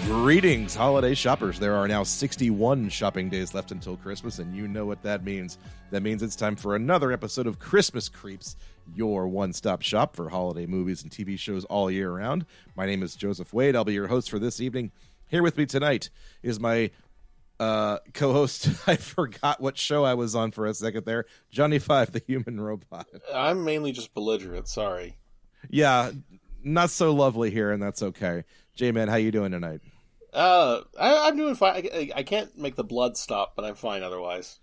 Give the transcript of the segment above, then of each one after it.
Greetings, holiday shoppers. There are now 61 shopping days left until Christmas, and you know what that means. That means it's time for another episode of Christmas Creeps, your one-stop shop for holiday movies and TV shows all year round. My name is Joseph Wade. I'll be your host for this evening. Here with me tonight is my co-host. I forgot what show I was on for a second there. Johnny Five, the human robot. I'm mainly just belligerent, sorry. Yeah, not so lovely here, and that's okay. J-Man, how you doing tonight? I'm doing fine. I can't make the blood stop, but I'm fine otherwise.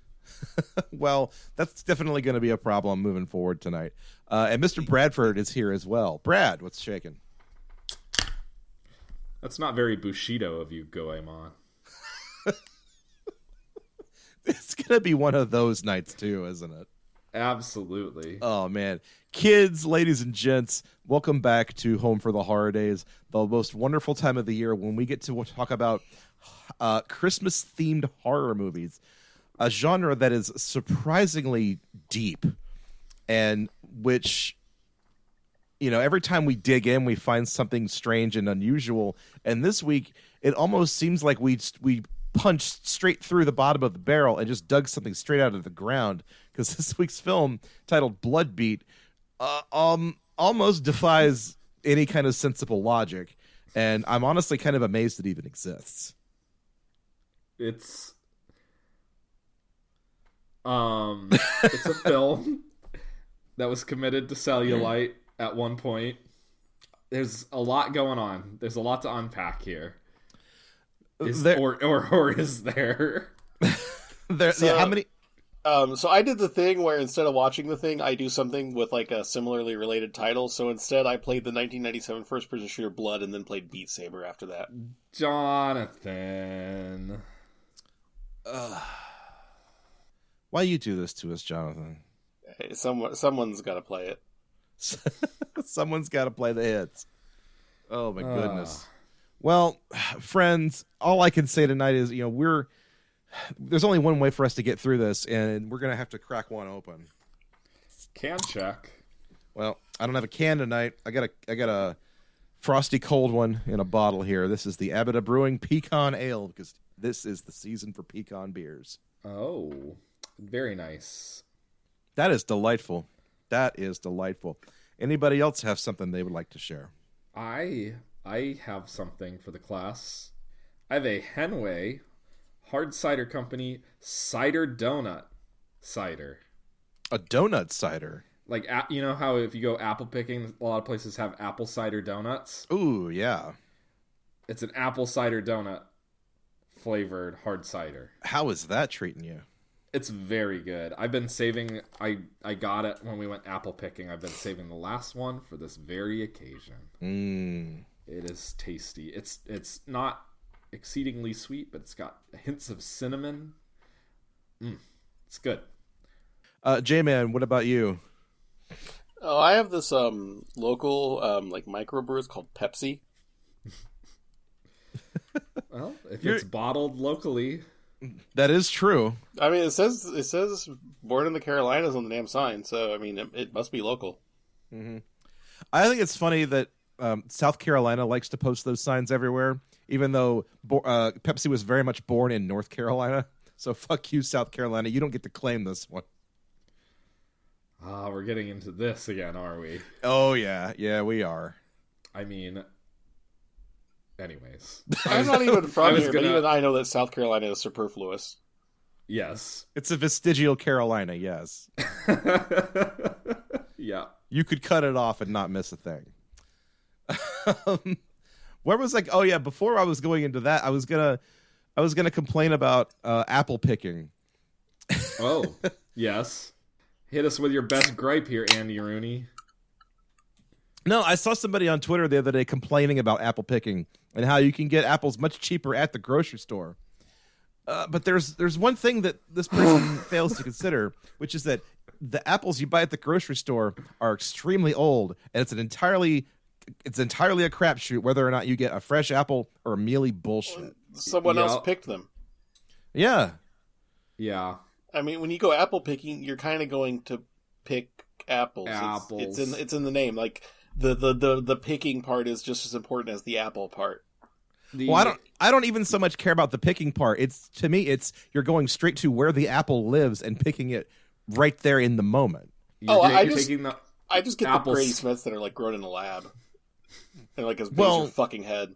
Well, that's definitely going to be a problem moving forward tonight. And Mr. Bradford is here as well. Brad, what's shaking? That's not very Bushido of you, Goemon. It's going to be one of those nights too, isn't it? Absolutely. Oh, man. Kids, ladies and gents, welcome back to Home for the Horrordays, the most wonderful time of the year when we get to talk about Christmas-themed horror movies, a genre that is surprisingly deep and which, you know, every time we dig in, we find something strange and unusual. And this week, it almost seems like we punched straight through the bottom of the barrel and just dug something straight out of the ground, because this week's film, titled Bloodbeat, almost defies any kind of sensible logic, and I'm honestly kind of amazed it even exists. It's a film that was committed to cellulite at one point. There's a lot going on. There's a lot to unpack here. Or is there? How many? So I did the thing where instead of watching the thing, I do something with like a similarly related title. So instead, I played the 1997 first-person shooter Blood, and then played Beat Saber after that. Jonathan, why you do this to us, Jonathan? Hey, someone's got to play it. Someone's got to play the hits. Oh my goodness. Well, friends, all I can say tonight is, you know, there's only one way for us to get through this, and we're going to have to crack one open. Can check. Well, I don't have a can tonight. I got a frosty cold one in a bottle here. This is the Abita Brewing Pecan Ale, because this is the season for pecan beers. Oh, very nice. That is delightful. That is delightful. Anybody else have something they would like to share? I have something for the class. I have a Henway Hard Cider Company cider donut cider. A donut cider? Like, you know how if you go apple picking, a lot of places have apple cider donuts? Ooh, yeah. It's an apple cider donut flavored hard cider. How is that treating you? It's very good. I've been saving, I got it when we went apple picking. I've been saving the last one for this very occasion. It is tasty. It's not exceedingly sweet, but it's got hints of cinnamon. It's good. J-Man, what about you? Oh, I have this local like microbrew. It's called Pepsi. Well, if it's bottled locally, that is true. I mean, it says born in the Carolinas on the damn sign, so I mean, it must be local. Mm-hmm. I think it's funny that South Carolina likes to post those signs everywhere, even though Pepsi was very much born in North Carolina. So fuck you, South Carolina. You don't get to claim this one. We're getting into this again, are we? Oh, yeah. Yeah, we are. I mean, anyways. I'm not even from here, but even I know that South Carolina is superfluous. Yes. It's a vestigial Carolina, yes. Yeah. You could cut it off and not miss a thing. Where was like? Oh yeah, before I was going into that, I was gonna complain about apple picking. Oh yes, hit us with your best gripe here, Andy Rooney. No, I saw somebody on Twitter the other day complaining about apple picking and how you can get apples much cheaper at the grocery store. But there's one thing that this person fails to consider, which is that the apples you buy at the grocery store are extremely old, and it's entirely a crapshoot whether or not you get a fresh apple or a mealy bullshit. Someone else picked them. Yeah. Yeah. I mean, when you go apple picking, you're kind of going to pick apples. It's in the name. Like the picking part is just as important as the apple part. Well, I don't even so much care about the picking part. To me, you're going straight to where the apple lives and picking it right there in the moment. I just get the Granny Smiths that are like grown in a lab. They're like as big as your fucking head.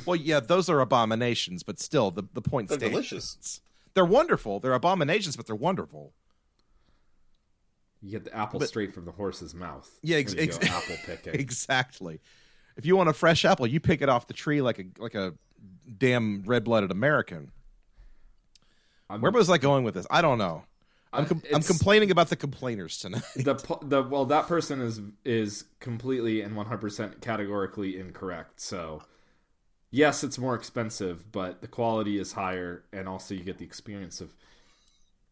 Well, yeah, those are abominations, but still, the point they're stands. Delicious. They're wonderful. They're abominations, but they're wonderful. You get the apple straight from the horse's mouth. Yeah, apple picking. Exactly. If you want a fresh apple, you pick it off the tree like a damn red-blooded American. Where was I going with this? I don't know. I'm complaining about the complainers tonight. That person is completely and 100% categorically incorrect. So, yes, it's more expensive, but the quality is higher, and also you get the experience of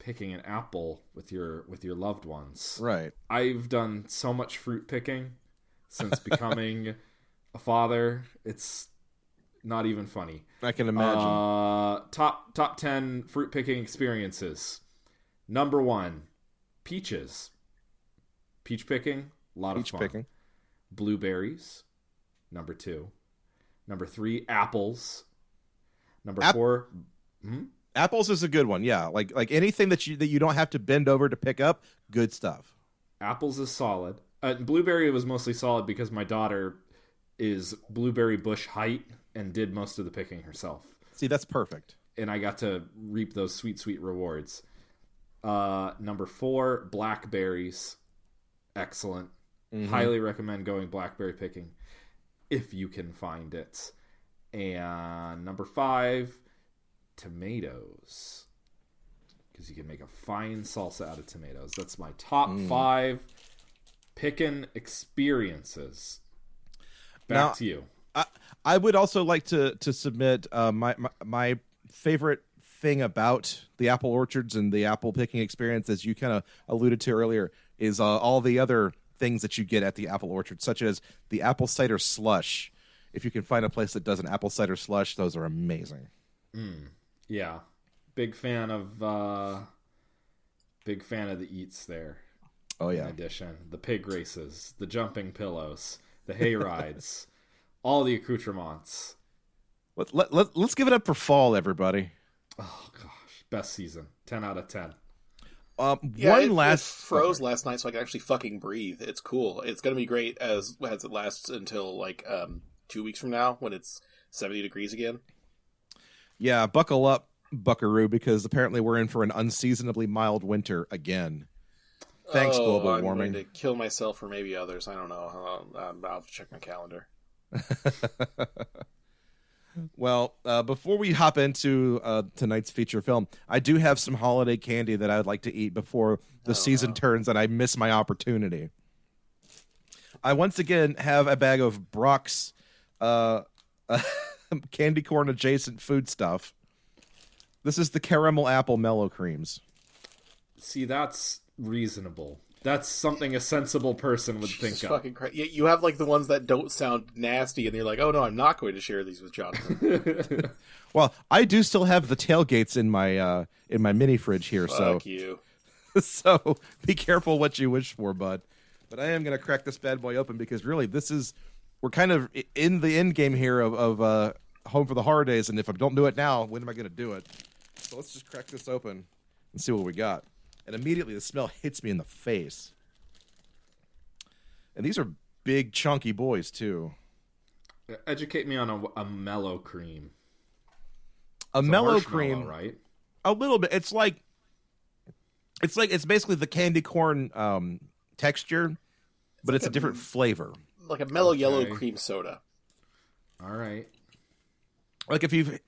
picking an apple with your loved ones. Right. I've done so much fruit picking since becoming a father. It's not even funny. I can imagine. Top 10 fruit picking experiences. Number 1, peaches. Peach picking, a lot of fun. Picking. Blueberries. Number 2. Number 3, apples. Number 4. Apples is a good one, yeah. Like anything that you don't have to bend over to pick up, good stuff. Apples is solid. Blueberry was mostly solid because my daughter is blueberry bush height and did most of the picking herself. See, that's perfect. And I got to reap those sweet, sweet rewards. Number 4, blackberries. Excellent. Mm-hmm. Highly recommend going blackberry picking if you can find it. And number 5, tomatoes, because you can make a fine salsa out of tomatoes. That's my top 5 pickin' experiences. Back to you. I would also like to submit my favorite thing about the apple orchards and the apple picking experience, as you kind of alluded to earlier, is all the other things that you get at the apple orchard, such as the apple cider slush. If you can find a place that does an apple cider slush, those are amazing. Yeah, big fan of the eats there. Oh yeah. In addition, the pig races, the jumping pillows, the hay rides, all the accoutrements. Let's give it up for fall, everybody. Oh gosh, best season, 10 out of 10. It froze last night, so I could actually fucking breathe. It's cool. It's gonna be great as it lasts until 2 weeks from now when it's 70 degrees again. Yeah, buckle up, buckaroo, because apparently we're in for an unseasonably mild winter again. Thanks, global warming. I'm going to kill myself or maybe others. I don't know. I'll have to check my calendar. Well, before we hop into tonight's feature film, I do have some holiday candy that I would like to eat before the season turns and I miss my opportunity. I once again have a bag of Brock's candy corn adjacent food stuff. This is the caramel apple mellow creams. See, that's reasonable. That's something a sensible person would think of. Fucking you have the ones that don't sound nasty, and you're like, "Oh no, I'm not going to share these with Jonathan." Well, I do still have the tailgates in my mini fridge here. Fuck you. So be careful what you wish for, bud. But I am going to crack this bad boy open because really, we're kind of in the end game here of Home for the Horrordays, and if I don't do it now, when am I going to do it? So let's just crack this open and see what we got. And immediately the smell hits me in the face. And these are big, chunky boys, too. Educate me on a mellow cream. A mellow cream, right? A little bit. It's basically the candy corn texture, but it's a different flavor. Like a mellow yellow cream soda. All right. Like if you've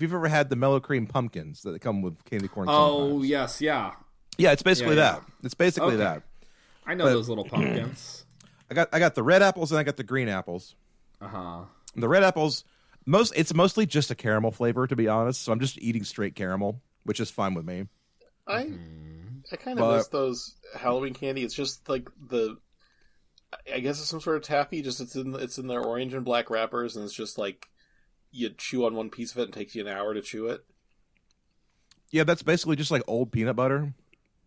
ever had the mellow cream pumpkins that come with candy corn. Oh, sometimes. yes, yeah. Yeah, it's basically that. It's basically that. I know those little pumpkins. I got the red apples and I got the green apples. The red apples, it's mostly just a caramel flavor, to be honest. So I'm just eating straight caramel, which is fine with me. I kind of miss those Halloween candy. It's just I guess it's some sort of taffy. Just it's in their orange and black wrappers, and it's just you chew on one piece of it and it takes you an hour to chew it. Yeah, that's basically just like old peanut butter.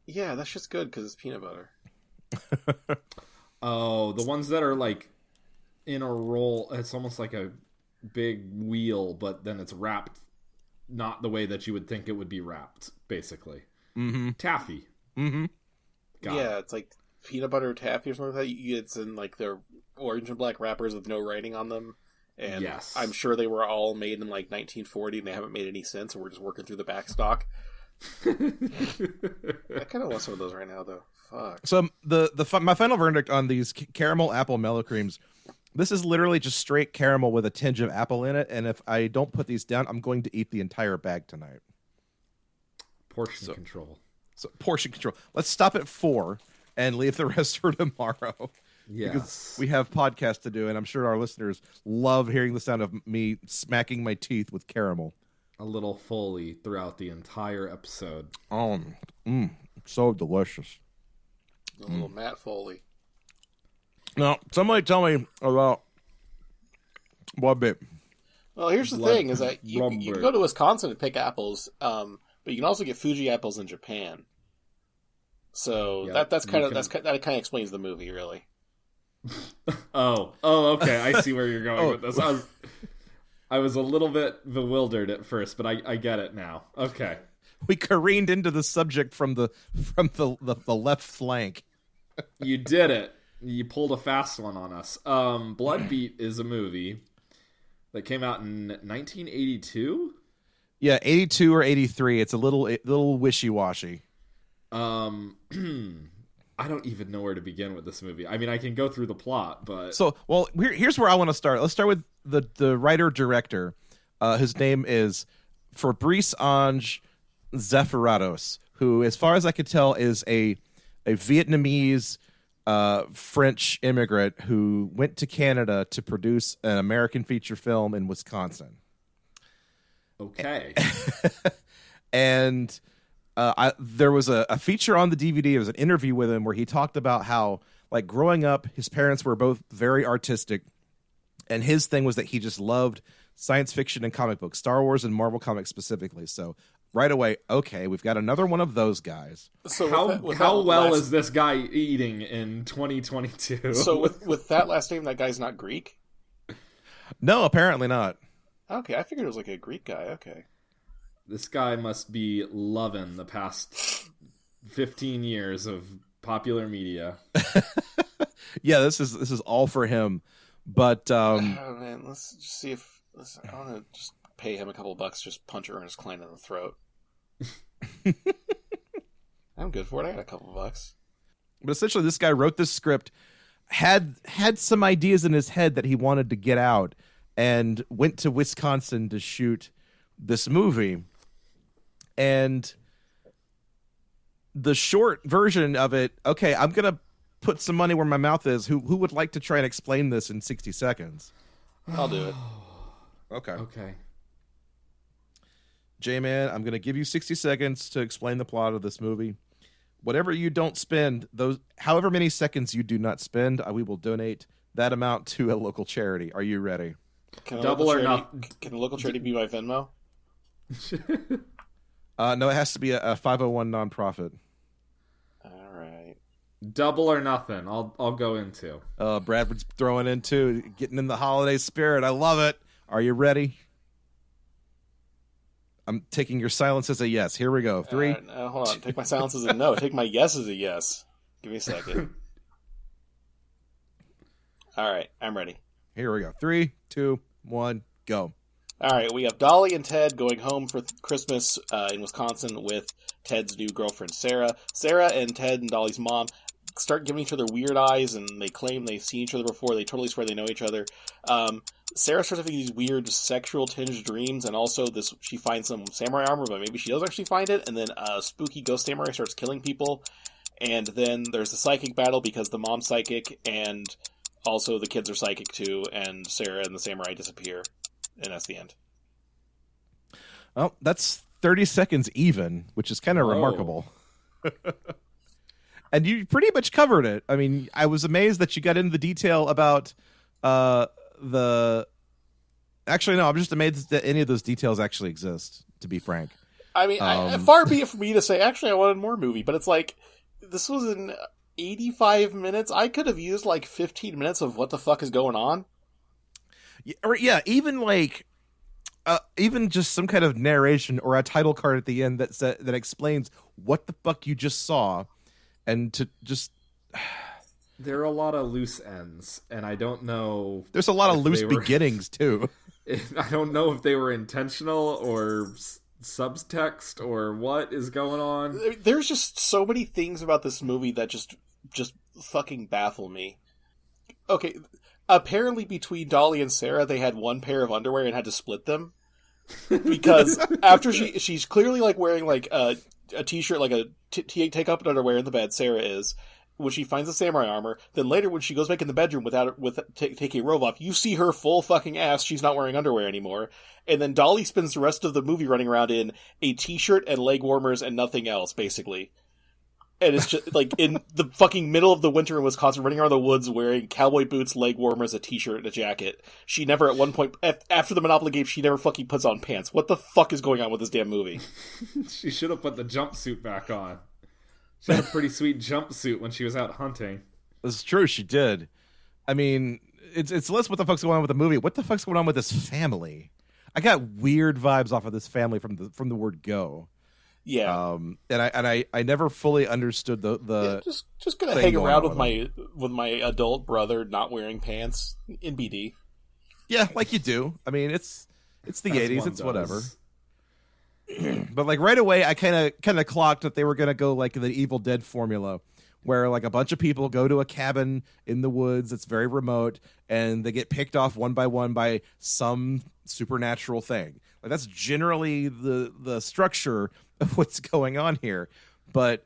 Yeah, that's just good because it's peanut butter. Oh, the ones that are in a roll. It's almost like a big wheel, but then it's wrapped not the way that you would think it would be wrapped, basically. Mm-hmm. Taffy. Mm-hmm. It's like peanut butter taffy or something like that. It's in like their orange and black wrappers with no writing on them. And yes. I'm sure they were all made in like 1940 and they haven't made any since, and we're just working through the back stock. I kind of want some of those right now, though. Fuck. So my final verdict on these caramel apple mellow creams, this is literally just straight caramel with a tinge of apple in it, and if I don't put these down, I'm going to eat the entire bag tonight. Portion control. So portion control. Let's stop at 4 and leave the rest for tomorrow. Yes. Because we have podcasts to do, and I'm sure our listeners love hearing the sound of me smacking my teeth with caramel. A little Foley throughout the entire episode. So delicious. A little Matt Foley. Now, somebody tell me about what bit. Well, here's the thing: is that you can go to Wisconsin and pick apples, but you can also get Fuji apples in Japan. So that kind of explains the movie, really. Oh, okay. I see where you're going with this. I was a little bit bewildered at first, but I get it now. Okay. We careened into the subject from the left flank. You did it. You pulled a fast one on us. Bloodbeat is a movie that came out in 1982. Yeah, 82 or 83. It's a little wishy-washy. I don't even know where to begin with this movie. I mean, I can go through the plot, but... So, well, here's where I want to start. Let's start with the writer-director. His name is Fabrice Ange Zephyratos, who, as far as I could tell, is a Vietnamese French immigrant who went to Canada to produce an American feature film in Wisconsin. Okay. And... there was a feature on the DVD. It was an interview with him where he talked about how, like, growing up, his parents were both very artistic, and his thing was that he just loved science fiction and comic books, Star Wars and Marvel Comics specifically. So right away, okay, we've got another one of those guys. So how well is this guy eating in 2022? So with that last name, that guy's not Greek? No, apparently not. Okay, I figured it was like a Greek guy. Okay. This guy must be loving the past 15 years of popular media. Yeah, this is all for him. But oh man, let's just see if I want to just pay him a couple bucks, just punch Ernest Cline in the throat. I'm good for it. I got a couple bucks. But essentially, this guy wrote this script, had some ideas in his head that he wanted to get out, and went to Wisconsin to shoot this movie. And the short version of it, okay, I'm going to put some money where my mouth is. Who would like to try and explain this in 60 seconds? I'll do it. Okay. J-Man, I'm going to give you 60 seconds to explain the plot of this movie. Whatever you don't spend, however many seconds you do not spend, we will donate that amount to a local charity. Are you ready? Can a local charity be my Venmo? No, it has to be a 501 nonprofit. All right. Double or nothing. I'll go into. Bradford's throwing in too, getting in the holiday spirit. I love it. Are you ready? I'm taking your silence as a yes. Here we go. 3. Hold on. Take my silence as a no. Take my yes as a yes. Give me a second. All right. I'm ready. Here we go. 3, 2, 1, go. All right, we have Dolly and Ted going home for Christmas in Wisconsin with Ted's new girlfriend, Sarah. Sarah and Ted and Dolly's mom start giving each other weird eyes, and they claim they've seen each other before. They totally swear they know each other. Sarah starts having these weird sexual-tinged dreams, and also she finds some samurai armor, but maybe she does actually find it, and then a spooky ghost samurai starts killing people. And then there's the psychic battle because the mom's psychic, and also the kids are psychic too, and Sarah and the samurai disappear. And that's the end. Well, that's 30 seconds even, which is kind of remarkable. And you pretty much covered it. I mean, I was amazed that you got into the detail about the... Actually, no, I'm just amazed that any of those details actually exist, to be frank. I mean, far be it from me to say, actually, I wanted more movie, but it's like, this was in 85 minutes. I could have used like 15 minutes of what the fuck is going on. Or yeah, even like even just some kind of narration or a title card at the end that explains what the fuck you just saw, and to just there are a lot of loose ends, and I don't know. There's a lot of loose beginnings too. I don't know if they were intentional or subtext or what is going on. There's just so many things about this movie that just fucking baffle me. Okay, apparently between Dolly and Sarah, they had one pair of underwear and had to split them. Because after she's clearly like wearing like a t-shirt, like a take up underwear in the bed, Sarah is, when she finds the samurai armor. Then later when she goes back in the bedroom taking a robe off, you see her full fucking ass. She's not wearing underwear anymore. And then Dolly spends the rest of the movie running around in a t-shirt and leg warmers and nothing else, basically. And it's just like in the fucking middle of the winter in Wisconsin, running around the woods wearing cowboy boots, leg warmers, a t-shirt, and a jacket. She never, at one point, after the Monopoly game, she never fucking puts on pants. What the fuck is going on with this damn movie? She should have put the jumpsuit back on. She had a pretty sweet jumpsuit when she was out hunting. It's true, she did. I mean, it's less what the fuck's going on with the movie. What the fuck's going on with this family? I got weird vibes off of this family from the word go. Yeah, and I never fully understood the just gonna hang around with my adult brother not wearing pants in BD. Yeah, like you do. I mean, it's the 80s. It's whatever. But like right away, I kind of clocked that they were gonna go like the Evil Dead formula, where like a bunch of people go to a cabin in the woods that's very remote, and they get picked off one by one by some supernatural thing. Like that's generally the structure of what's going on here. But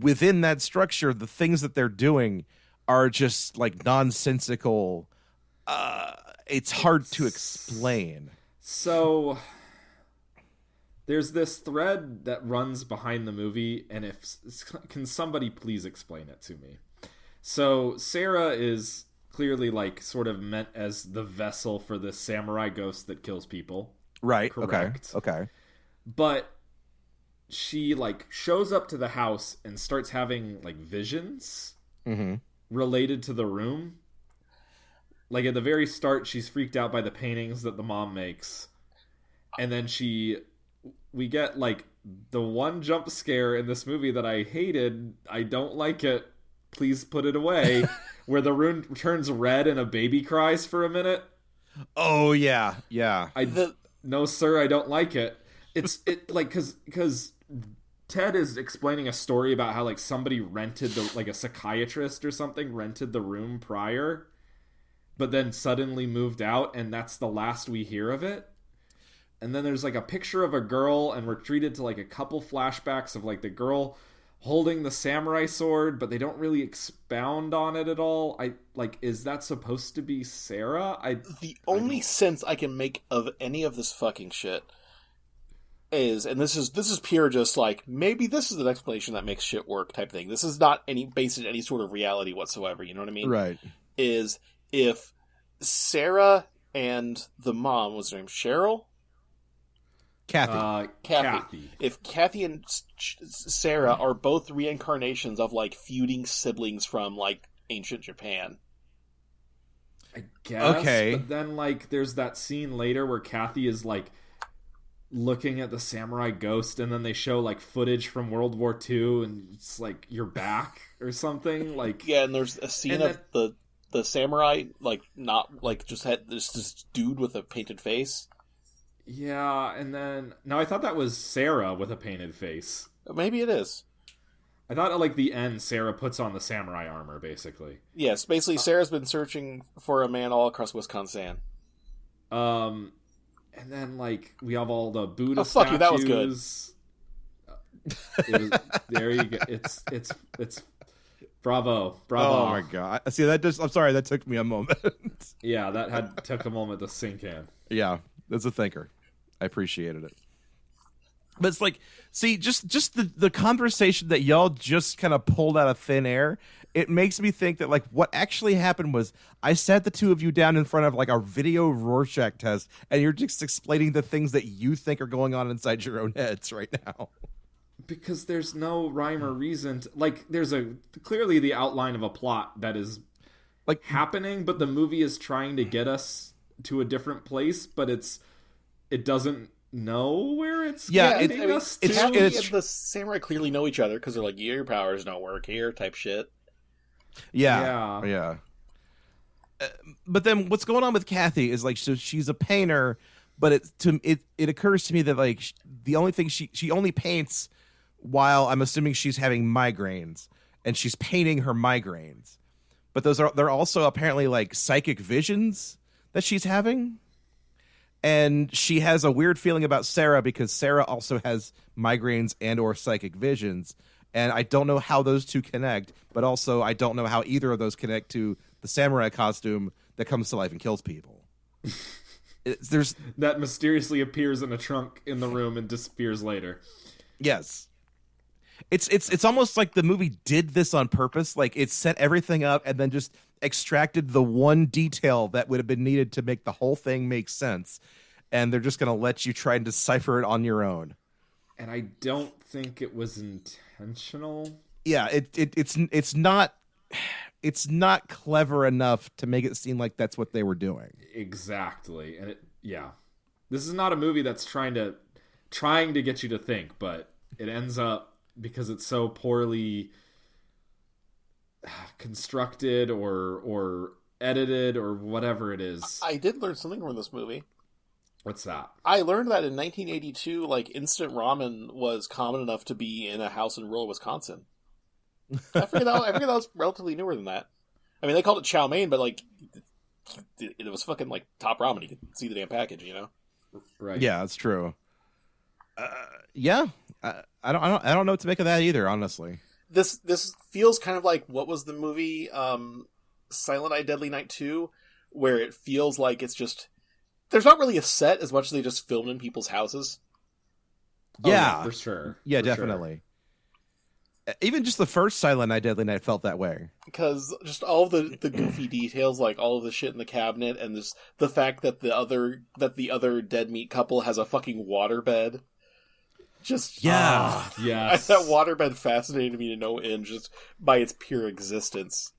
within that structure, the things that they're doing are just like nonsensical. It's hard to explain. So there's this thread that runs behind the movie, and can somebody please explain it to me? So Sarah is clearly like sort of meant as the vessel for this samurai ghost that kills people. Right. Correct. Okay. But she like shows up to the house and starts having like visions related to the room. Like at the very start, she's freaked out by the paintings that the mom makes. And then we get like the one jump scare in this movie that I hated. I don't like it. Please put it away. Where the room turns red and a baby cries for a minute. Oh yeah. No, sir, I don't like it. It's like because Ted is explaining a story about how like somebody rented like a psychiatrist or something rented the room prior, but then suddenly moved out, and that's the last we hear of it. And then there's like a picture of a girl, and we're treated to like a couple flashbacks of like the girl holding the samurai sword, but they don't really expound on it at all. Is that supposed to be Sarah? The only sense I can make of any of this fucking shit is, and this is pure just like, maybe this is an explanation that makes shit work type thing. This is not based in any sort of reality whatsoever, you know what I mean? Right. Is if Sarah and the mom, was her name Cheryl? Kathy. If Kathy and Sarah are both reincarnations of like feuding siblings from like ancient Japan. I guess. Okay. But then like there's that scene later where Kathy is like looking at the samurai ghost, and then they show like footage from World War II, and it's like you're back or something. Like yeah, and there's a scene of the samurai like not like just had this dude with a painted face. Yeah, and then no, I thought that was Sarah with a painted face. Maybe it is. I thought at like the end, Sarah puts on the samurai armor, basically. Yes, basically, Sarah's been searching for a man all across Wisconsin. And then like we have all the Buddha statues. Fuck you, that was good. There you go. It's bravo. Oh my god! See that? I'm sorry, that took me a moment. Yeah, that took a moment to sink in. Yeah, that's a thinker. I appreciated it. But it's like, see, just the conversation that y'all just kind of pulled out of thin air, it makes me think that like what actually happened was I sat the two of you down in front of like a video Rorschach test, and you're just explaining the things that you think are going on inside your own heads right now. Because there's no rhyme or reason like there's clearly the outline of a plot that is like happening, but the movie is trying to get us to a different place, but it doesn't know where it's guiding us to. The samurai clearly know each other because they're like, your powers don't work here type shit. Yeah. But then what's going on with Kathy is like, so she's a painter, but it occurs to me that like the only thing she only paints while I'm assuming she's having migraines, and she's painting her migraines. But they're also apparently like psychic visions that she's having. And she has a weird feeling about Sarah because Sarah also has migraines and or psychic visions. And I don't know how those two connect, but also I don't know how either of those connect to the samurai costume that comes to life and kills people. There's that mysteriously appears in a trunk in the room and disappears later. Yes. It's almost like the movie did this on purpose. Like it set everything up and then just extracted the one detail that would have been needed to make the whole thing make sense. And they're just going to let you try and decipher it on your own. And I don't think it was intentional. Yeah, it's not clever enough to make it seem like that's what they were doing. Exactly. And this is not a movie that's trying to get you to think, but it ends up, because it's so poorly constructed or edited or whatever it is. I did learn something from this movie. What's that? I learned that in 1982, like, instant ramen was common enough to be in a house in rural Wisconsin. I figured that was relatively newer than that. I mean, they called it chow mein, but like, it was fucking like Top Ramen. You could see the damn package, you know? Right. Yeah, it's true. Yeah, I don't know what to make of that either. Honestly, this feels kind of like, what was the movie Silent Night, Deadly Night 2, where it feels like it's just, there's not really a set as much as they just filmed in people's houses. Yeah, for sure. Yeah, definitely. Sure. Even just the first Silent Night, Deadly Night felt that way. Because just all of the goofy details, like all of the shit in the cabinet, and the fact that the other dead meat couple has a fucking waterbed. Just yes. That waterbed fascinated me to no end just by its pure existence.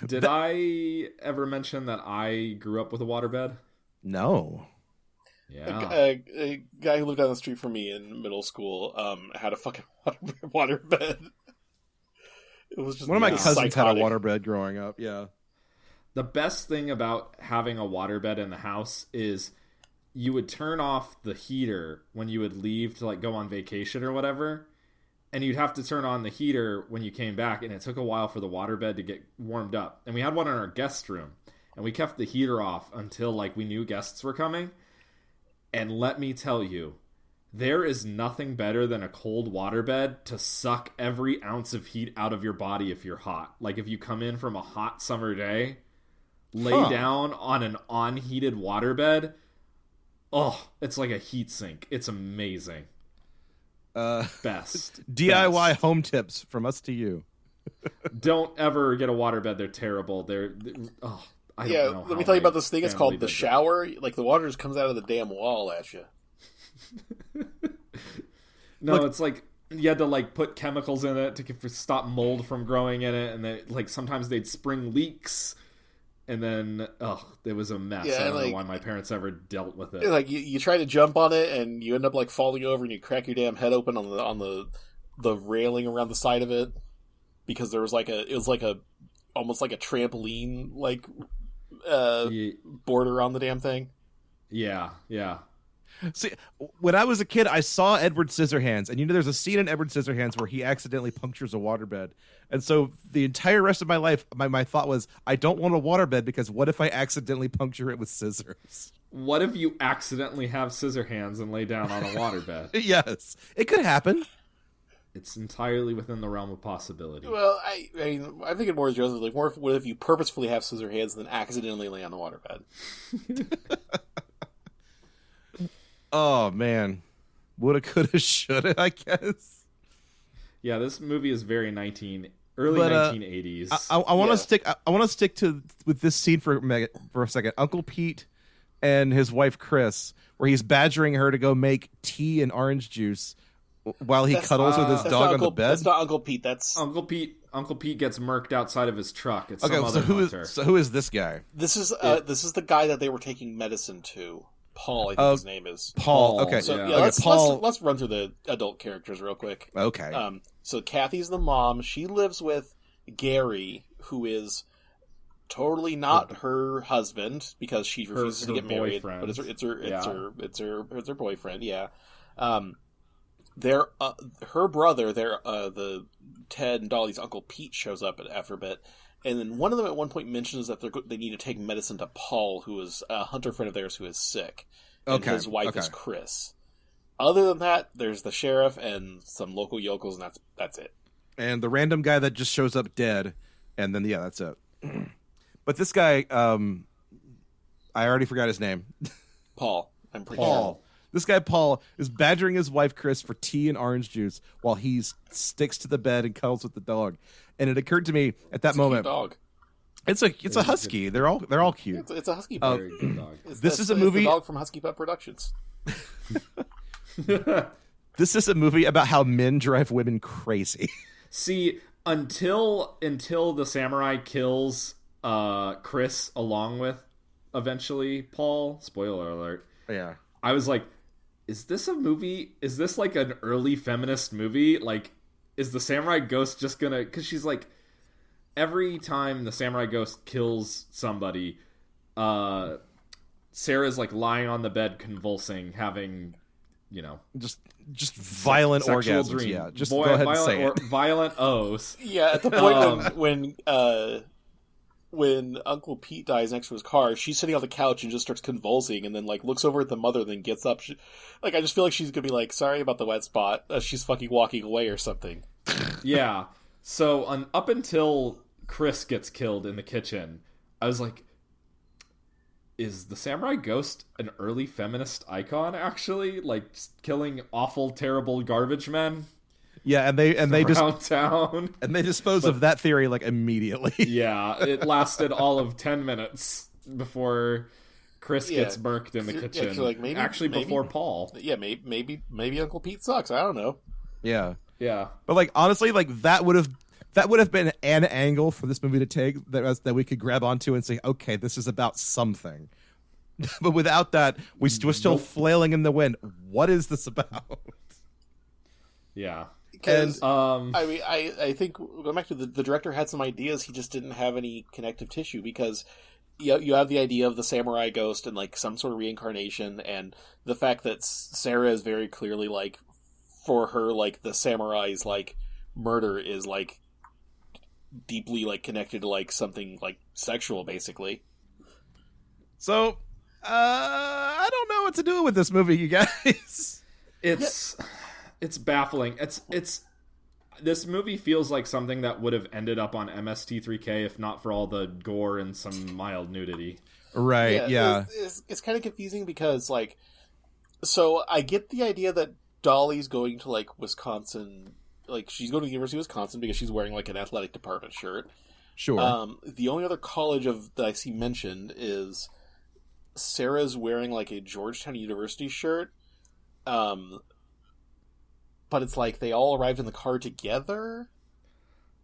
Did I ever mention that I grew up with a waterbed? No. Yeah. A guy who lived down the street from me in middle school had a fucking waterbed. It was just one of my cousins psychotic. had a waterbed growing up. Yeah. The best thing about having a waterbed in the house is you would turn off the heater when you would leave to like go on vacation or whatever, and you'd have to turn on the heater when you came back, and it took a while for the waterbed to get warmed up. And we had one in our guest room, and we kept the heater off until like we knew guests were coming. And let me tell you, there is nothing better than a cold waterbed to suck every ounce of heat out of your body if you're hot. Like if you come in from a hot summer day, lay down on an unheated waterbed. Oh, it's like a heat sink. It's amazing. Best. DIY home tips from us to you. Don't ever get a waterbed. They're terrible. I don't know. Let me tell you about this thing. It's called the shower. Like the water just comes out of the damn wall at you. No, look, it's like you had to like put chemicals in it to stop mold from growing in it, and then like sometimes they'd spring leaks, and then it was a mess. Yeah, I don't know why my parents ever dealt with it. Like you try to jump on it, and you end up like falling over, and you crack your damn head open on the railing around the side of it, because there was almost like a trampoline like border on the damn thing. Yeah. See, when I was a kid, I saw Edward Scissorhands, and there's a scene in Edward Scissorhands where he accidentally punctures a waterbed, and so the entire rest of my life, my thought was, I don't want a waterbed because what if I accidentally puncture it with scissors? What if you accidentally have scissor hands and lay down on a waterbed? Yes, it could happen. It's entirely within the realm of possibility. Well, I mean, I'm thinking more as Joseph, like, more what if you purposefully have scissor hands than accidentally lay on the waterbed? Oh man, woulda, coulda, shoulda, I guess. Yeah, this movie is very early 1980s. I want to stick. I want to stick with this scene for a second. Uncle Pete and his wife Chris, where he's badgering her to go make tea and orange juice while he cuddles with his dog on the bed. That's not Uncle Pete. That's Uncle Pete. Uncle Pete gets murked outside of his truck. It's okay. some other hunter. Who is this guy? This is the guy that they were taking medicine to. Paul, I think his name is. Paul. Okay. So yeah, okay, let's run through the adult characters real quick. Okay. So Kathy's the mom. She lives with Gary, who is totally not her husband because she refuses to get married. But it's her boyfriend. Yeah. Her brother, the Ted and Dolly's Uncle Pete shows up after a bit, and then one of them at one point mentions that they need to take medicine to Paul, who is a hunter friend of theirs who is sick, and his wife is Chris. Other than that, there's the sheriff and some local yokels, and that's it. And the random guy that just shows up dead, and then that's it. But this guy, I already forgot his name. Paul. I'm pretty sure. This guy, Paul, is badgering his wife, Chris, for tea and orange juice while he sticks to the bed and cuddles with the dog. And it occurred to me at that moment. Dog. It's a husky. They're all cute. It's a husky dog. This is a movie. It's the dog from Husky Pup Productions. This is a movie about how men drive women crazy. See, until the samurai kills Chris along with eventually Paul. Spoiler alert. Yeah. I was like, is this a movie? Is this like an early feminist movie? Like, is the samurai ghost just gonna... Because she's like, every time the samurai ghost kills somebody, Sarah's like lying on the bed convulsing, having, just violent orgasms. Dream. Yeah, just go ahead and say it. Violent O's. Yeah, at the point when Uncle Pete dies next to his car, she's sitting on the couch and just starts convulsing, and then looks over at the mother, then gets up. I just feel like she's gonna be like, "Sorry about the wet spot." She's fucking walking away or something. Yeah. So up until Chris gets killed in the kitchen, I was like, is the samurai ghost an early feminist icon? Actually, killing awful, terrible garbage men. Yeah, and they just town, and they dispose of that theory immediately. Yeah, it lasted all of 10 minutes before Chris gets murked in the kitchen. Maybe, before Paul. Yeah, maybe Uncle Pete sucks. I don't know. Yeah, yeah. But honestly, that would have been an angle for this movie to take that we could grab onto and say, okay, this is about something. But without that, we're still flailing in the wind. What is this about? Yeah. Because, I think, going back to the director had some ideas, he just didn't have any connective tissue, because you have the idea of the samurai ghost and, some sort of reincarnation, and the fact that Sarah is very clearly, for her, the samurai's, murder is, deeply, connected to, something, sexual, basically. So, I don't know what to do with this movie, you guys. It's baffling. It's this movie feels like something that would have ended up on MST3K if not for all the gore and some mild nudity. Right, yeah. It's kind of confusing because, so I get the idea that Dolly's going to, Wisconsin, she's going to the University of Wisconsin because she's wearing, an athletic department shirt. Sure. The only other college that I see mentioned is Sarah's wearing, a Georgetown University shirt. But it's they all arrived in the car together.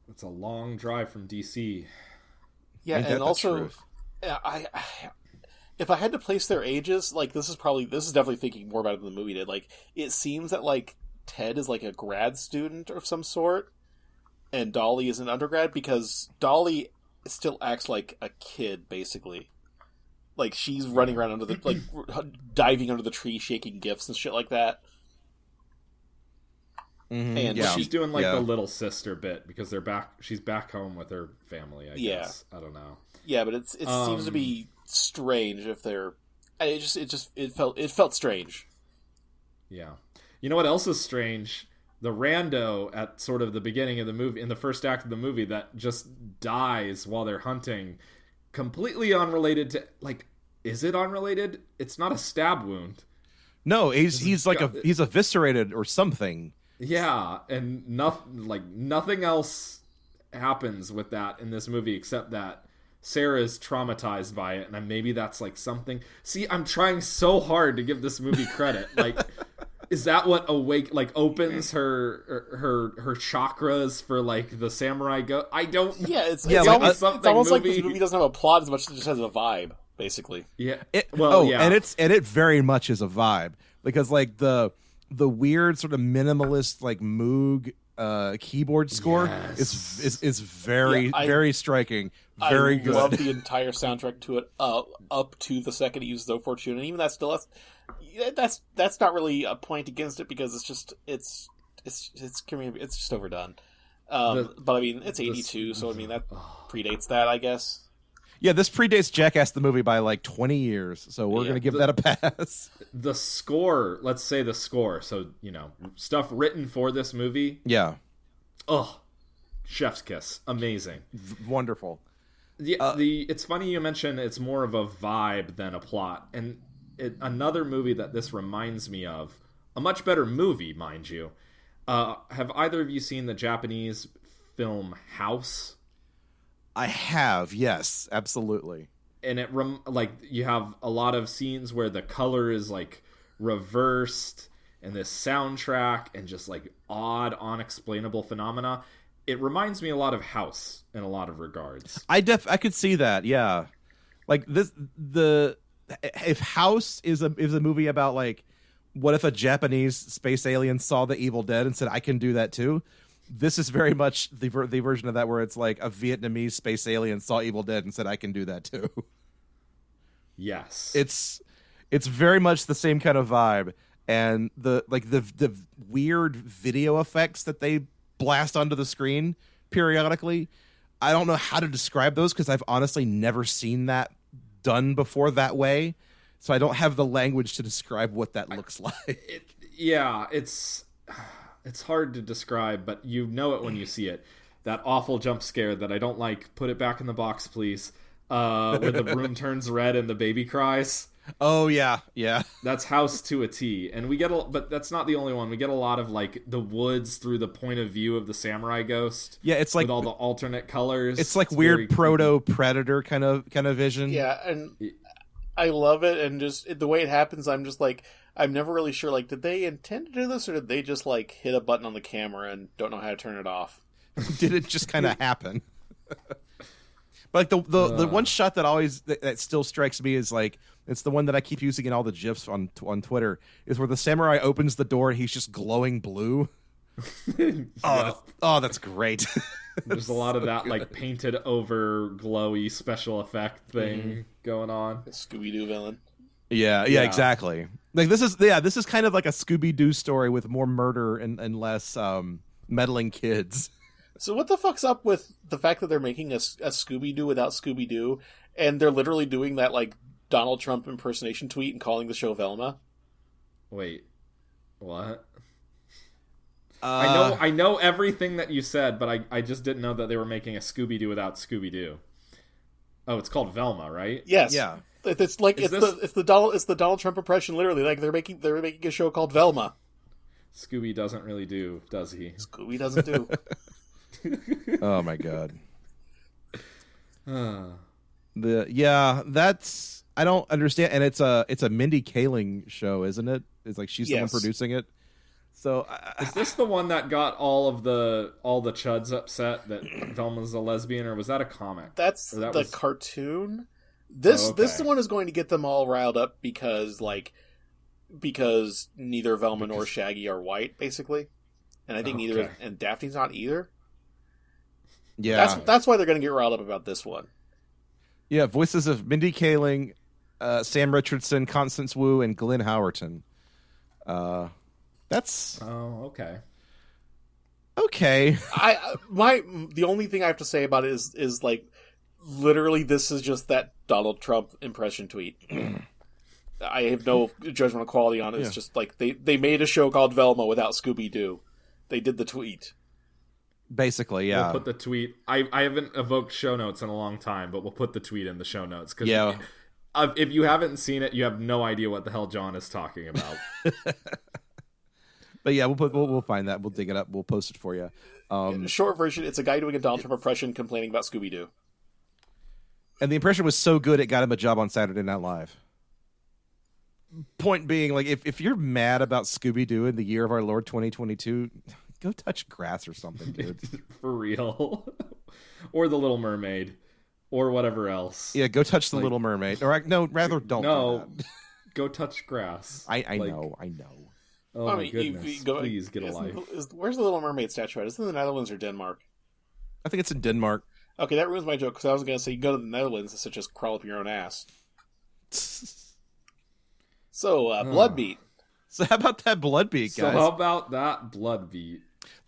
It's a long drive from DC. Yeah, and also, if I had to place their ages, this is definitely thinking more about it than the movie did. It seems that Ted is a grad student of some sort, and Dolly is an undergrad, because Dolly still acts like a kid, basically. She's running around under the diving under the tree, shaking gifts and shit like that. Mm-hmm. And she's doing the little sister bit because she's back home with her family, I guess. I don't know. Yeah, but it seems to be strange if they're it felt strange. Yeah. You know what else is strange? The rando at sort of the beginning of the movie, in the first act of the movie, that just dies while they're hunting, completely unrelated to is it unrelated? It's not a stab wound. No, he's eviscerated or something. Yeah, and nothing else happens with that in this movie except that Sarah is traumatized by it, and maybe that's something. See, I'm trying so hard to give this movie credit. Is that what opens her chakras for like the samurai go? I don't know. Yeah, it's almost like this movie doesn't have a plot as much as it just has a vibe, basically. Yeah. And it very much is a vibe because like the weird sort of minimalist like Moog keyboard score is very striking. Very good. I love the entire soundtrack to it up to the second it uses 042, and even that's not really a point against it because it's just overdone. But I mean, it's 82, so I mean that predates that, I guess. Yeah, this predates Jackass the movie by like 20 years, so we're gonna give that a pass. The score, let's say the score. So stuff written for this movie. Yeah. Oh, chef's kiss, amazing, wonderful. It's funny you mention it's more of a vibe than a plot, and another movie that this reminds me of, a much better movie, mind you. Have either of you seen the Japanese film House? I have, yes, absolutely. And it you have a lot of scenes where the color is like reversed, and this soundtrack, and just like odd, unexplainable phenomena. It reminds me a lot of House in a lot of regards. I could see that, yeah. Like if House is a movie about like what if a Japanese space alien saw the Evil Dead and said I can do that too, this is very much the version of that where it's like a Vietnamese space alien saw Evil Dead and said I can do that too. Yes, it's very much the same kind of vibe, and the weird video effects that they blast onto the screen periodically. I don't know how to describe those because I've honestly never seen that done before that way, so I don't have the language to describe what that looks like. It's hard to describe, but you know it when you see it. That awful jump scare that I don't like. Put it back in the box, please. When the room turns red and the baby cries. Oh yeah. That's House to a T, and we get but that's not the only one. We get a lot of like the woods through the point of view of the samurai ghost. Yeah, it's like with all the alternate colors. It's like weird proto predator kind of vision. Yeah, and I love it, and just the way it happens, I'm just like I'm never really sure. Like, did they intend to do this, or did they just like hit a button on the camera and don't know how to turn it off? Did it just kind of happen? But like the one shot that still strikes me is like it's the one that I keep using in all the GIFs on Twitter is where the samurai opens the door and he's just glowing blue. Oh, that's great. There's a lot of that like painted over glowy special effect thing going on. A Scooby-Doo villain. Yeah, exactly. Like this is kind of like a Scooby-Doo story with more murder and less meddling kids. So what the fuck's up with the fact that they're making a Scooby-Doo without Scooby-Doo, and they're literally doing that like Donald Trump impersonation tweet and calling the show Velma? Wait, what? I know everything that you said, but I just didn't know that they were making a Scooby-Doo without Scooby-Doo. Oh, it's called Velma, right? Yes. Yeah. It's like it's the Donald Trump impression. Literally, like they're making a show called Velma. Scooby doesn't really do, does he? Scooby doesn't do. Oh my god. That's I don't understand, and it's a Mindy Kaling show, isn't it? It's like she's the one producing it. So is this the one that got all the chuds upset that Velma's a lesbian, or was that a comic? That's the cartoon. This one is going to get them all riled up because neither Velma nor Shaggy are white, basically, and I think neither and Daphne's not either. Yeah, that's why they're going to get riled up about this one. Yeah, voices of Mindy Kaling, Sam Richardson, Constance Wu, and Glenn Howerton. That's okay. Okay. The only thing I have to say about it is like literally this is just that Donald Trump impression tweet. I have no judgment of quality on it. It's just like they made a show called Velma without Scooby-Doo. They did the tweet. Basically, yeah. We'll put the tweet. I haven't evoked show notes in a long time, but we'll put the tweet in the show notes. Cause if you haven't seen it, you have no idea what the hell John is talking about. But yeah, we'll find that. We'll dig it up. We'll post it for you. Short version, it's a guy doing a Donald Trump impression complaining about Scooby-Doo. And the impression was so good it got him a job on Saturday Night Live. point being, like, if you're mad about Scooby-Doo in the year of our Lord 2022, go touch grass or something, dude. For real. Or The Little Mermaid. Or whatever else. Yeah, go touch The Little Mermaid. Or no, rather don't. No, do that. Go touch grass. I know. Oh my goodness! Please get a life. Where's the Little Mermaid statue at? Is it in the Netherlands or Denmark? I think it's in Denmark. Okay, that ruins my joke, because I was going to say you go to the Netherlands and just crawl up your own ass. So, Bloodbeat. So how about that Bloodbeat, guys? So how about that Bloodbeat?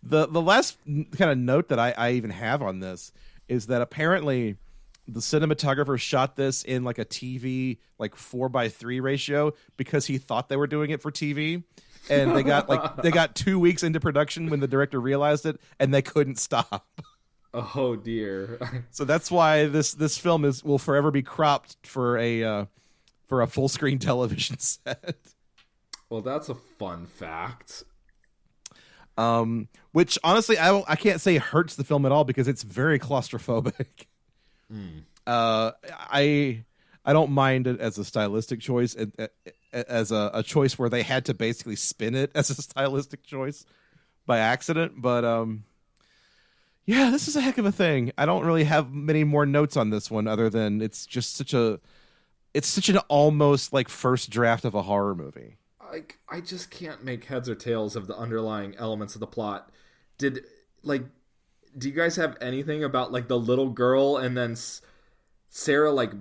The last kind of note that I even have on this is that apparently the cinematographer shot this in like a TV like 4:3 ratio because he thought they were doing it for TV. And they got 2 weeks into production when the director realized it, and they couldn't stop. Oh dear! So that's why this film will forever be cropped for a full screen television set. Well, that's a fun fact. Which honestly, I can't say hurts the film at all because it's very claustrophobic. I don't mind it as a stylistic choice, as a choice where they had to basically spin it as a stylistic choice by accident. But yeah, this is a heck of a thing. I don't really have many more notes on this one other than it's just such an almost like first draft of a horror movie. I just can't make heads or tails of the underlying elements of the plot. Do you guys have anything about like the little girl and then Sarah like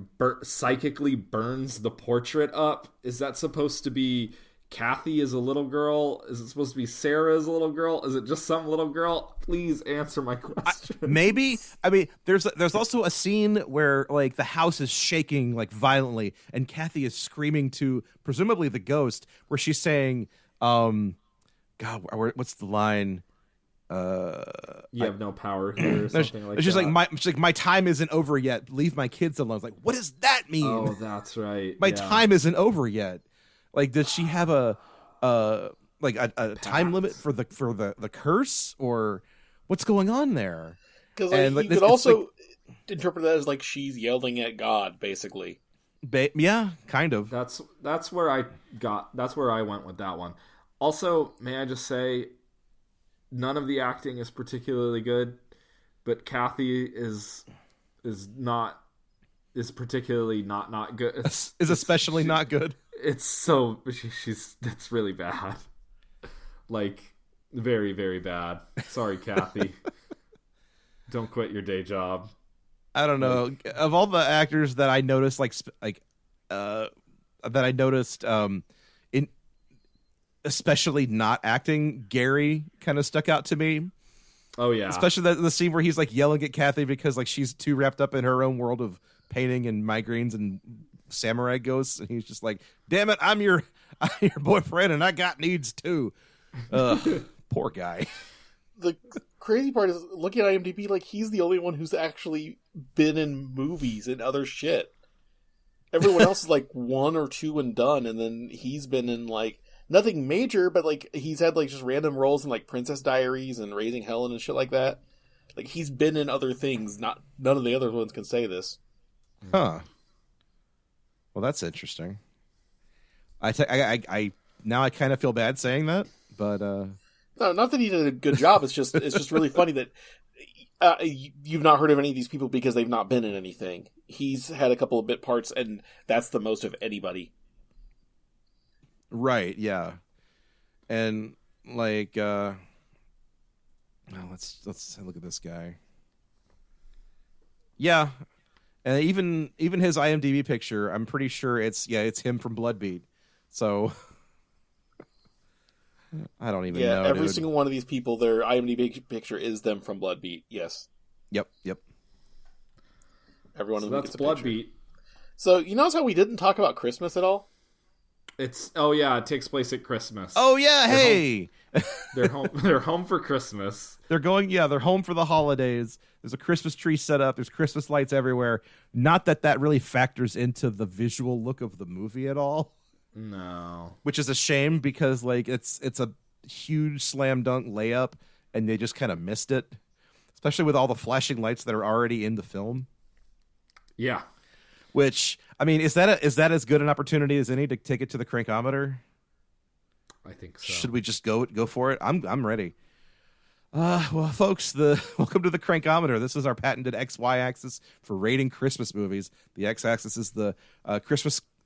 psychically burns the portrait up? Is that supposed to be Kathy as a little girl? Is it supposed to be Sarah as a little girl? Is it just some little girl? Please answer my question. Maybe. I mean, there's also a scene where like the house is shaking like violently, and Kathy is screaming to presumably the ghost, where she's saying, "God, what's the line? You have no power here," or something like that. She's like, my time isn't over yet. Leave my kids alone. It's like, what does that mean? Oh, that's right. My time isn't over yet. Like, does she have a time limit for the curse, or what's going on there? Because you could also interpret that as like she's yelling at God, basically. Yeah, kind of. That's where I went with that one. Also, may I just say, none of the acting is particularly good, but Kathy is particularly not good. Is especially not good. It's it's really bad. Like, very, very bad. Sorry, Kathy. Don't quit your day job. I don't know. Of all the actors that I noticed, in especially not acting, Gary kind of stuck out to me. Oh yeah, especially the scene where he's like yelling at Kathy because like she's too wrapped up in her own world of painting and migraines and samurai ghosts, and he's just like, "Damn it, I'm your boyfriend, and I got needs too." Poor guy. The crazy part is, looking at IMDb, like, he's the only one who's actually been in movies and other shit. Everyone else is like 1 or 2 and done, and then he's been in like nothing major, but like he's had like just random roles in like Princess Diaries and Raising Helen and shit like that. Like, he's been in other things. None of the other ones can say this. Huh. Well, that's interesting. I now I kind of feel bad saying that, but no, not that he did a good job. It's just really funny that you've not heard of any of these people because they've not been in anything. He's had a couple of bit parts, and that's the most of anybody. Right? Yeah, and like, let's look at this guy. Yeah. And even his IMDb picture, I'm pretty sure it's him from Bloodbeat. So I don't even know. Every single one of these people, their IMDb picture is them from Bloodbeat. Yes. Yep. Everyone of them that's gets a picture. Bloodbeat. So you notice how we didn't talk about Christmas at all? It takes place at Christmas. Oh yeah, hey. They're home. They're home for Christmas. They're home for the holidays. There's a Christmas tree set up. There's Christmas lights everywhere. Not that really factors into the visual look of the movie at all. No. Which is a shame because like it's a huge slam dunk layup and they just kind of missed it. Especially with all the flashing lights that are already in the film. Yeah. Which, I mean, is that as good an opportunity as any to take it to the crankometer? I think so. Should we just go for it? I'm ready. Well, folks, welcome to the crankometer. This is our patented XY axis for rating Christmas movies. The X axis is the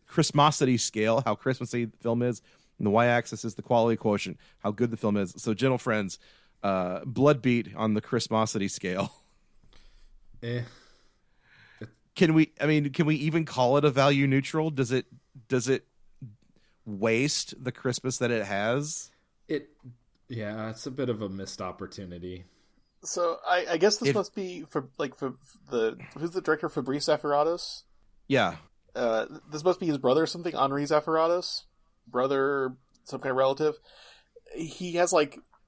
Christmasity scale, how Christmassy the film is, and the Y axis is the quality quotient, how good the film is. So, gentle friends, blood beat on the Christmasity scale. Can we even call it a value neutral? Does it waste the Christmas that it has? Yeah, it's a bit of a missed opportunity. So I guess this must be for who's the director, Fabrice Zafiratos? Yeah. This must be his brother or something, Henri Zafiratos, brother, some kind of relative. He has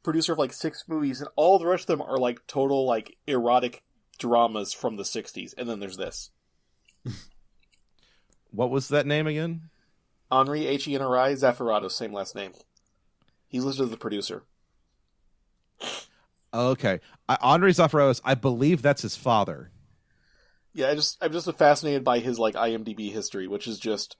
producer of 6 movies, and all the rest of them are total erotic dramas from the 60s, and then there's this. What was that name again? Henri, Henri Zafiratos, same last name. He's listed as the producer. Okay. Henri Zafiratos, I believe that's his father. Yeah, I'm just fascinated by his IMDb history, which is just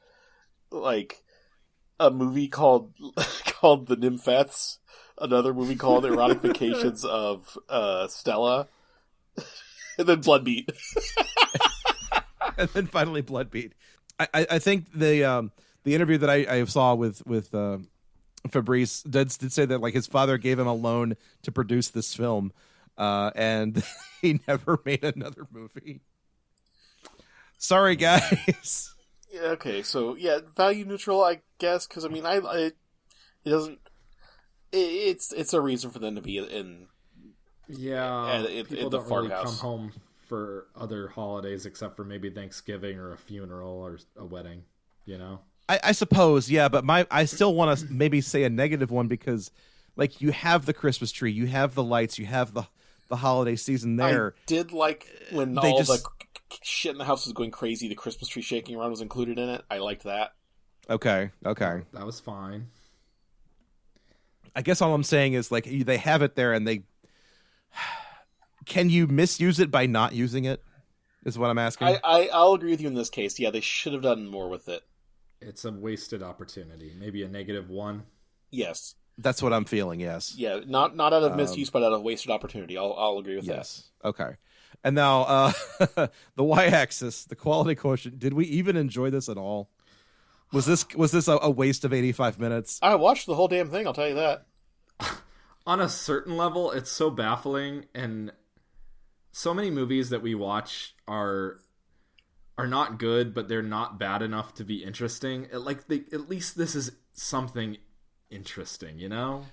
a movie called The Nymphettes, another movie called Erotic Vacations of Stella, and then Bloodbeat. And then finally Bloodbeat. I think the interview that I saw with Fabrice did say that his father gave him a loan to produce this film, and he never made another movie. Sorry, guys. Yeah, okay, so yeah, value neutral, I guess, because it doesn't. It's a reason for them to be in. Yeah, people in the don't really farmhouse. come home for other holidays except for maybe Thanksgiving or a funeral or a wedding. You know. I suppose, yeah, but I still want to maybe say a negative one because, you have the Christmas tree, you have the lights, you have the holiday season there. I did when all the shit in the house was going crazy, the Christmas tree shaking around was included in it. I liked that. Okay. That was fine. I guess all I'm saying is, they have it there, and can you misuse it by not using it, is what I'm asking. I'll agree with you in this case. Yeah, they should have done more with it. It's a wasted opportunity. Maybe a -1. Yes. That's what I'm feeling, yes. Yeah, not out of misuse, but out of wasted opportunity. I'll agree with that. Yes. Okay. And now, the Y-axis, the quality quotient. Did we even enjoy this at all? Was this a waste of 85 minutes? I watched the whole damn thing, I'll tell you that. On a certain level, it's so baffling, and so many movies that we watch are not good, but they're not bad enough to be interesting. At least this is something interesting, you know?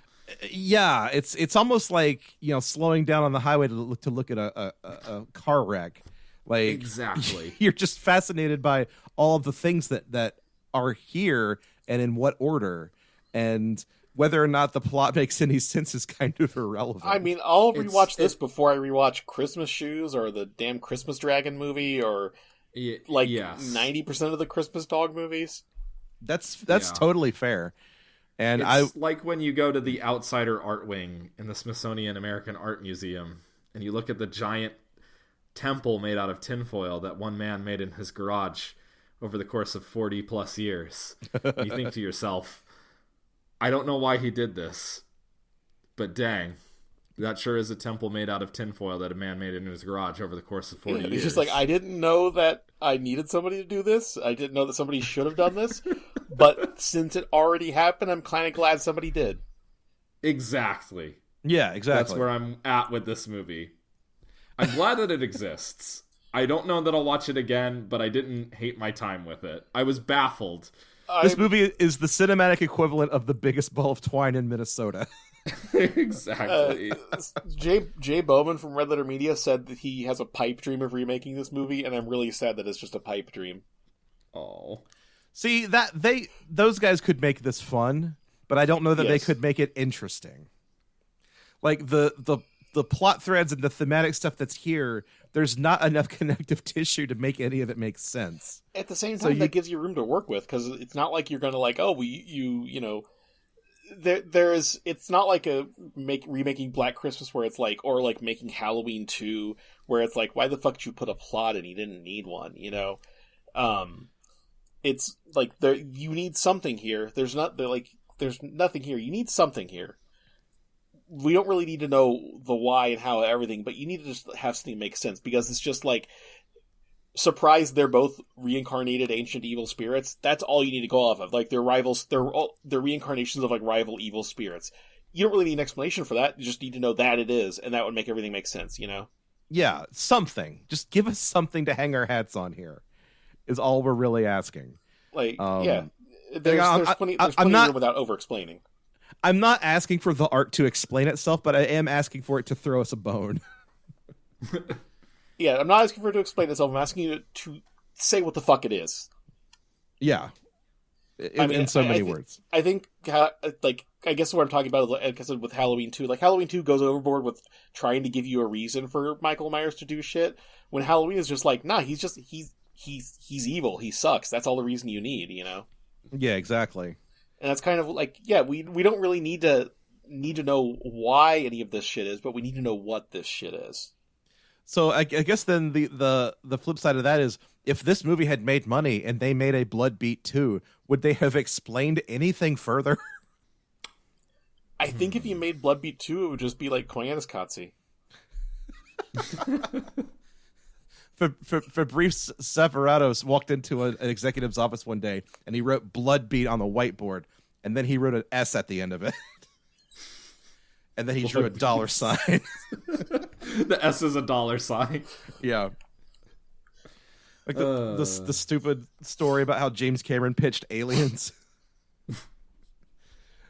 Yeah, it's almost like, slowing down on the highway to look at a car wreck. Exactly. You're just fascinated by all of the things that are here and in what order, and whether or not the plot makes any sense is kind of irrelevant. I'll rewatch this before I rewatch Christmas Shoes or the damn Christmas Dragon movie or 90% of the Christmas Dog movies. That's totally fair. And it's like when you go to the Outsider Art Wing in the Smithsonian American Art Museum and you look at the giant temple made out of tinfoil that one man made in his garage over the course of 40 plus years. You think to yourself, I don't know why he did this, but dang, that sure is a temple made out of tinfoil that a man made in his garage over the course of 40 years. It's just I didn't know that I needed somebody to do this. I didn't know that somebody should have done this. But since it already happened, I'm kind of glad somebody did. Exactly. Yeah, exactly. That's where I'm at with this movie. I'm glad that it exists. I don't know that I'll watch it again, but I didn't hate my time with it. I was baffled. This movie is the cinematic equivalent of the biggest ball of twine in Minnesota. Exactly. Jay Bowman from Red Letter Media said that he has a pipe dream of remaking this movie, and I'm really sad that it's just a pipe dream. Oh. See, those guys could make this fun, but I don't know that they could make it interesting. The plot threads and the thematic stuff that's here, there's not enough connective tissue to make any of it make sense. At the same time, that gives you room to work with, because it's not like you're going to it's not like remaking Black Christmas where it's or making Halloween 2 where it's why the fuck did you put a plot and you didn't need one, It's like you need something here. There's nothing here. You need something here. We don't really need to know the why and how everything, but you need to just have something make sense, because it's just like, surprise, they're both reincarnated ancient evil spirits. That's all you need to go off of. Like, they're rivals, they're reincarnations of like rival evil spirits. You don't really need an explanation for that. You just need to know that it is, and that would make everything make sense, you know? Yeah, something. Just give us something to hang our hats on here, is all we're really asking. Like, yeah. There's plenty of room without over-explaining. I'm not asking for the art to explain itself, but I am asking for it to throw us a bone. Yeah, I'm not asking for it to explain itself. I'm asking you to say what the fuck it is. Yeah. In so many words. I think, like, I guess what I'm talking about, like I said, with Halloween 2, like, Halloween 2 goes overboard with trying to give you a reason for Michael Myers to do shit, when Halloween is just like, nah, he's evil. He sucks. That's all the reason you need, you know? Yeah, exactly. And that's kind of like, yeah, we don't really need to know why any of this shit is, but we need to know what this shit is. So I guess then the flip side of that is, if this movie had made money and they made a Blood Beat 2, would they have explained anything further? I think if you made Blood Beat 2, it would just be like Koyaanisqatsi. Fabrice Separados walked into an executive's office one day, and he wrote Blood Beat on the whiteboard, and then he wrote an S at the end of it. And then he drew a dollar sign. The S is a dollar sign. Yeah. Like the stupid story about how James Cameron pitched Aliens.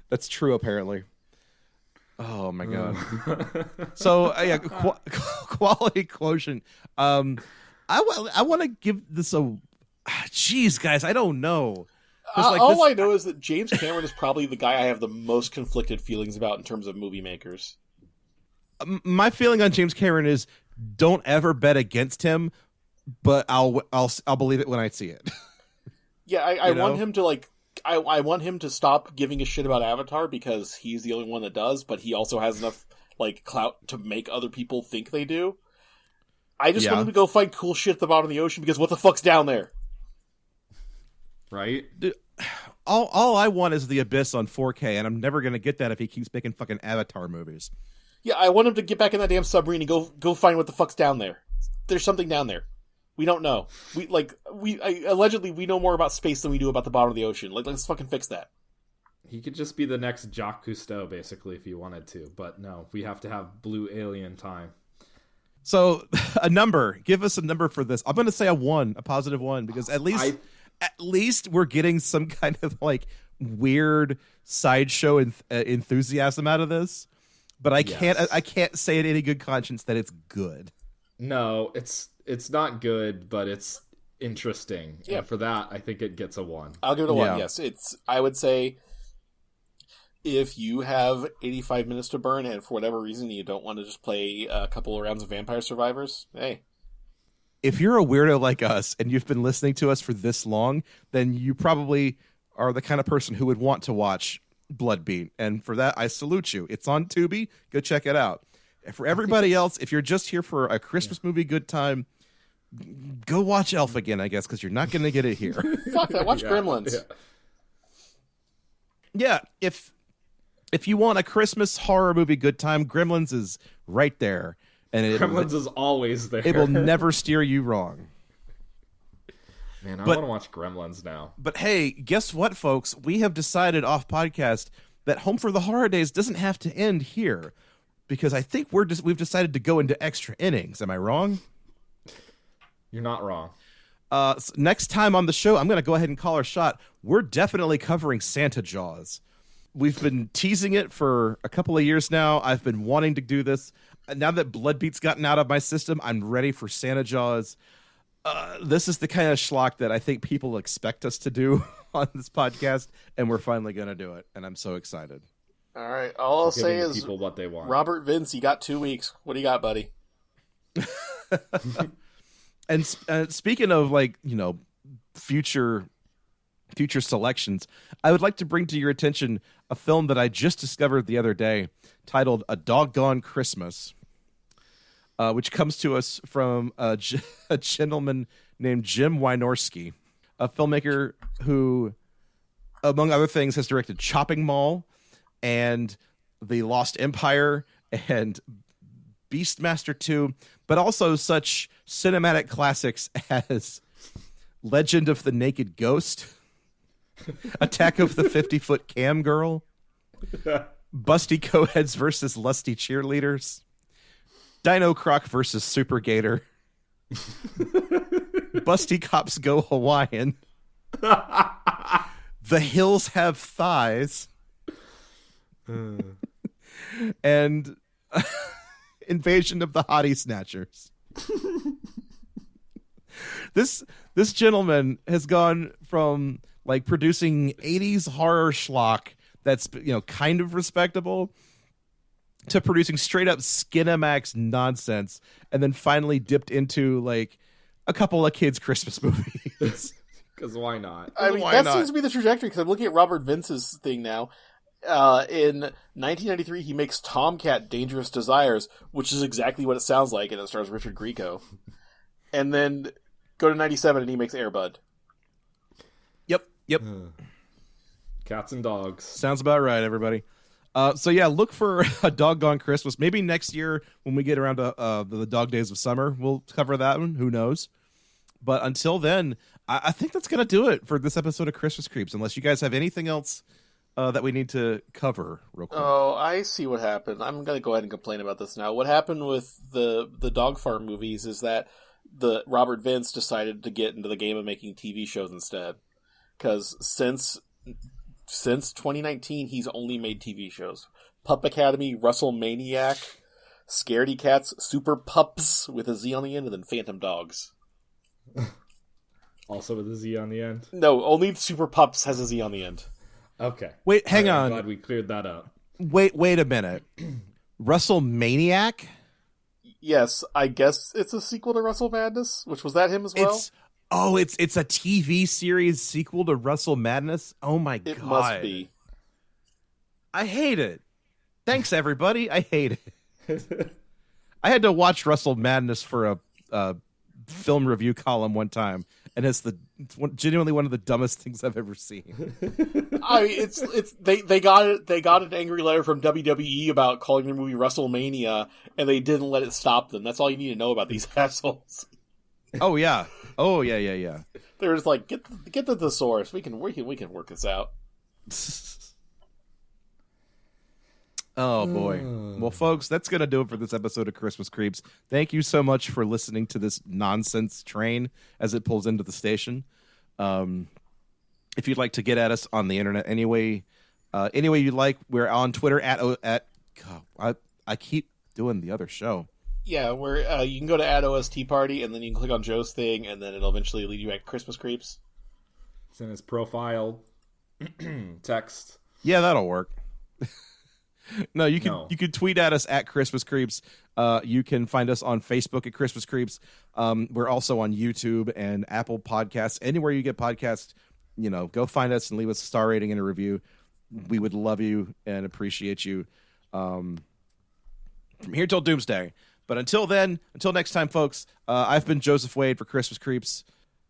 That's true, apparently. Oh my god. So yeah, quality quotient. I want to give this a. Jeez, guys, I don't know. All I know is that James Cameron is probably the guy I have the most conflicted feelings about in terms of movie makers. My feeling on James Cameron is, don't ever bet against him, but I'll believe it when I see it. Yeah, I want him to like. I want him to stop giving a shit about Avatar, because he's the only one that does, but he also has enough like clout to make other people think they do. I just want him to go find cool shit at the bottom of the ocean, because what the fuck's down there? Right? Dude, all I want is the Abyss on 4K, and I'm never going to get that if he keeps making fucking Avatar movies. Yeah, I want him to get back in that damn submarine and go find what the fuck's down there. There's something down there. We don't know. Allegedly we know more about space than we do about the bottom of the ocean. Like, let's fucking fix that. He could just be the next Jacques Cousteau, basically, if he wanted to. But no, we have to have blue alien time. So, a number. Give us a number for this. I'm going to say a 1, a positive 1, because at least we're getting some kind of like weird sideshow enthusiasm out of this. But I can't say in any good conscience that it's good. No, it's not good, but it's interesting. Yeah. And for that, I think it gets a 1. I'll give it a 1. Yes, I would say, if you have 85 minutes to burn, and for whatever reason you don't want to just play a couple of rounds of Vampire Survivors, hey. If you're a weirdo like us and you've been listening to us for this long, then you probably are the kind of person who would want to watch Blood Beat. And for that, I salute you. It's on Tubi. Go check it out. And for everybody else, if you're just here for a Christmas movie good time, go watch Elf again, I guess, because you're not going to get it here. Fuck that. Watch Gremlins. Yeah, if you want a Christmas horror movie good time, Gremlins is right there. And Gremlins is always there. It will never steer you wrong. Man, I want to watch Gremlins now. But hey, guess what, folks? We have decided off podcast that Home for the Horrordays doesn't have to end here, because I think we've decided to go into extra innings. Am I wrong? You're not wrong. So next time on the show, I'm going to go ahead and call our shot. We're definitely covering Santa Jaws. We've been teasing it for a couple of years now. I've been wanting to do this. Now that Blood Beat's gotten out of my system, I'm ready for Santa Jaws. This is the kind of schlock that I think people expect us to do on this podcast, and we're finally going to do it, and I'm so excited. All right, all I'll say is, people what they want. Robert Vince, you got 2 weeks. What do you got, buddy? And speaking of, like, future selections, I would like to bring to your attention a film that I just discovered the other day, titled A Doggone Christmas, which comes to us from a gentleman named Jim Wynorski, a filmmaker who, among other things, has directed Chopping Mall and The Lost Empire and Beastmaster 2, but also such cinematic classics as Legend of the Naked Ghost, Attack of the 50-Foot Cam Girl, Busty Coheads versus Lusty Cheerleaders, Dino Croc versus Super Gator, Busty Cops Go Hawaiian, The Hills Have Thighs, and Invasion of the Hottie Snatchers. This gentleman has gone from like producing 80s horror schlock that's, you know, kind of respectable to producing straight up Skinamax nonsense, and then finally dipped into like a couple of kids' Christmas movies. Because why not? I mean, that seems to be the trajectory, because I'm looking at Robert Vince's thing now. In 1993, he makes Tomcat Dangerous Desires, which is exactly what it sounds like, and it stars Richard Grieco. And then go to 97, and he makes Air Bud. Yep. Cats and dogs. Sounds about right, everybody. So yeah, look for A Doggone Christmas. Maybe next year when we get around to the Dog Days of Summer, we'll cover that one. Who knows? But until then, I think that's going to do it for this episode of Christmas Creeps, unless you guys have anything else that we need to cover real quick. Oh, I see what happened. I'm going to go ahead and complain about this now. What happened with the Dog Farm movies is that the Robert Vince decided to get into the game of making TV shows instead. Because since 2019, he's only made TV shows. Pup Academy, Russell Maniac, Scaredy Cats, Super Pups with a Z on the end, and then Phantom Dogs. Also with a Z on the end? No, only Super Pups has a Z on the end. Okay. Wait, hang on. I'm glad we cleared that up. Wait a minute. Russell Maniac? Yes, I guess it's a sequel to Russell Madness, which was that him as well? It's a TV series sequel to Russell Madness? Oh my God. It must be. I hate it. Thanks, everybody. I hate it. I had to watch Russell Madness for a film review column one time, and it's genuinely one of the dumbest things I've ever seen. I mean, they got an angry letter from WWE about calling the movie WrestleMania, and they didn't let it stop them. That's all you need to know about these assholes. Oh yeah. They're just like, get the thesaurus. We can work this out. Oh boy. Well, folks, that's gonna do it for this episode of Christmas Creeps. Thank you so much for listening to this nonsense train as it pulls into the station. If you'd like to get at us on the internet any way you'd like, we're on Twitter at I keep doing the other show. Yeah, where you can go to @OST Party, and then you can click on Joe's thing, and then it'll eventually lead you back to Christmas Creeps. It's in his profile text. Yeah, that'll work. No, you can tweet at us at Christmas Creeps. You can find us on Facebook at Christmas Creeps. We're also on YouTube and Apple Podcasts. Anywhere you get podcasts, go find us and leave us a star rating and a review. We would love you and appreciate you from here till doomsday. But until next time, folks, I've been Joseph Wade for Christmas Creeps.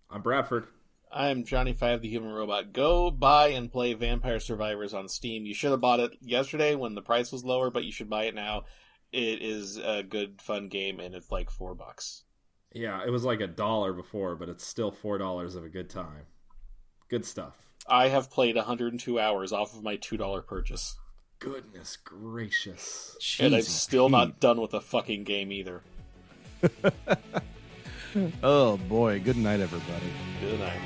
I'm Bradford. I'm Johnny 5, the Human Robot. Go buy and play Vampire Survivors on Steam. You should have bought it yesterday when the price was lower, but you should buy it now. It is a good, fun game, and it's like $4. Yeah, it was like $1 before, but it's still $4 of a good time. Good stuff. I have played 102 hours off of my $2 purchase. Goodness gracious. And I'm still not done with the fucking game either. Oh boy, good night, everybody. Good night.